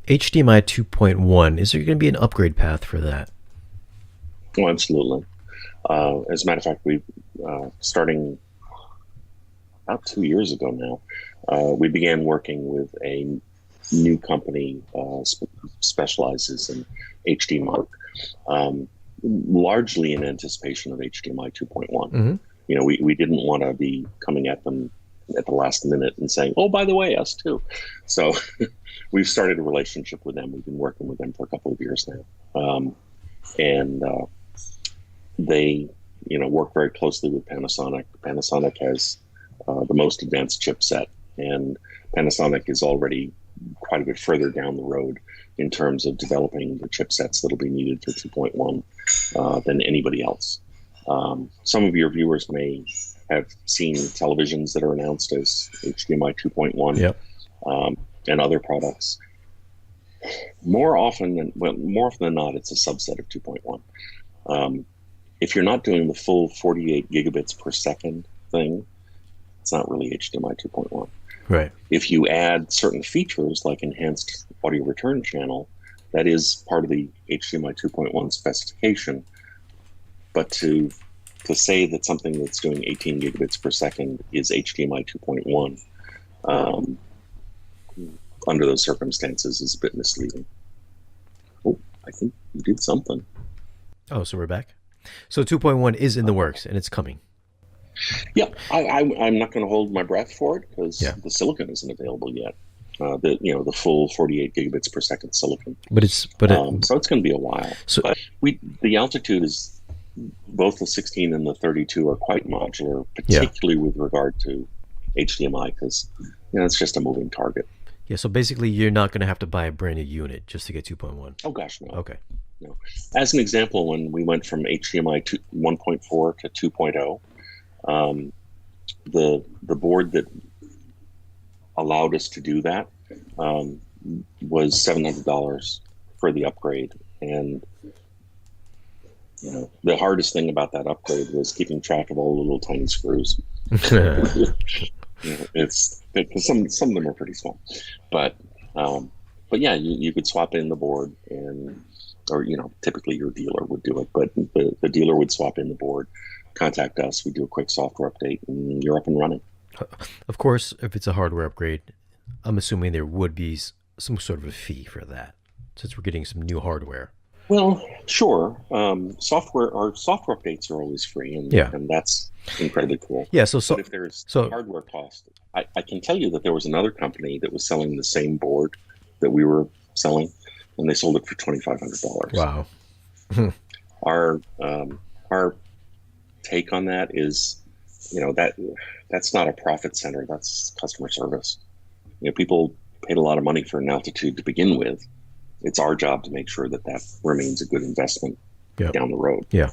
HDMI 2.1, is there going to be an upgrade path for that? Oh, absolutely. As a matter of fact, we starting about 2 years ago now, we began working with a new company specializes in HDMI, largely in anticipation of HDMI 2.1. Mm-hmm. You know, we didn't want to be coming at them at the last minute and saying, "Oh, by the way, us too." So we've started a relationship with them. We've been working with them for a couple of years now, and they, work very closely with Panasonic. Panasonic has the most advanced chipset, and Panasonic is already quite a bit further down the road in terms of developing the chipsets that'll be needed for 2.1 than anybody else. Some of your viewers may have seen televisions that are announced as HDMI 2.1. Yep. And other products. More often than not, it's a subset of 2.1. If you're not doing the full 48 gigabits per second thing, it's not really HDMI 2.1. Right. If you add certain features like enhanced audio return channel, that is part of the HDMI 2.1 specification. But to say that something that's doing 18 gigabits per second is HDMI 2.1, under those circumstances, is a bit misleading. Oh, I think you did something. Oh, so we're back. So 2.1 is in the works and it's coming. Yeah, I'm not going to hold my breath for it because the silicon isn't available yet. The full 48 gigabits per second silicon. So it's going to be a while. So but the Altitude is both the 16 and the 32 are quite modular, particularly with regard to HDMI because it's just a moving target. Yeah, so basically you're not going to have to buy a brand new unit just to get 2.1. Oh gosh, no. Okay. No. As an example, when we went from HDMI 1.4 to 2.0, the board that allowed us to do that was $700 for the upgrade, and the hardest thing about that upgrade was keeping track of all the little tiny screws. It's because some of them are pretty small, but yeah, you could swap in the board, or typically your dealer would do it, but the dealer would swap in the board, contact us, we do a quick software update, and you're up and running. Of course, if it's a hardware upgrade, I'm assuming there would be some sort of a fee for that, since we're getting some new hardware. Well, sure. Software updates are always free, and that's incredibly cool. Yeah. But if there's hardware cost, I can tell you that there was another company that was selling the same board that we were selling, and they sold it for $2,500. Wow. Our take on that is, that's not a profit center. That's customer service. People paid a lot of money for an Altitude to begin with. It's our job to make sure that remains a good investment down the road. Yeah.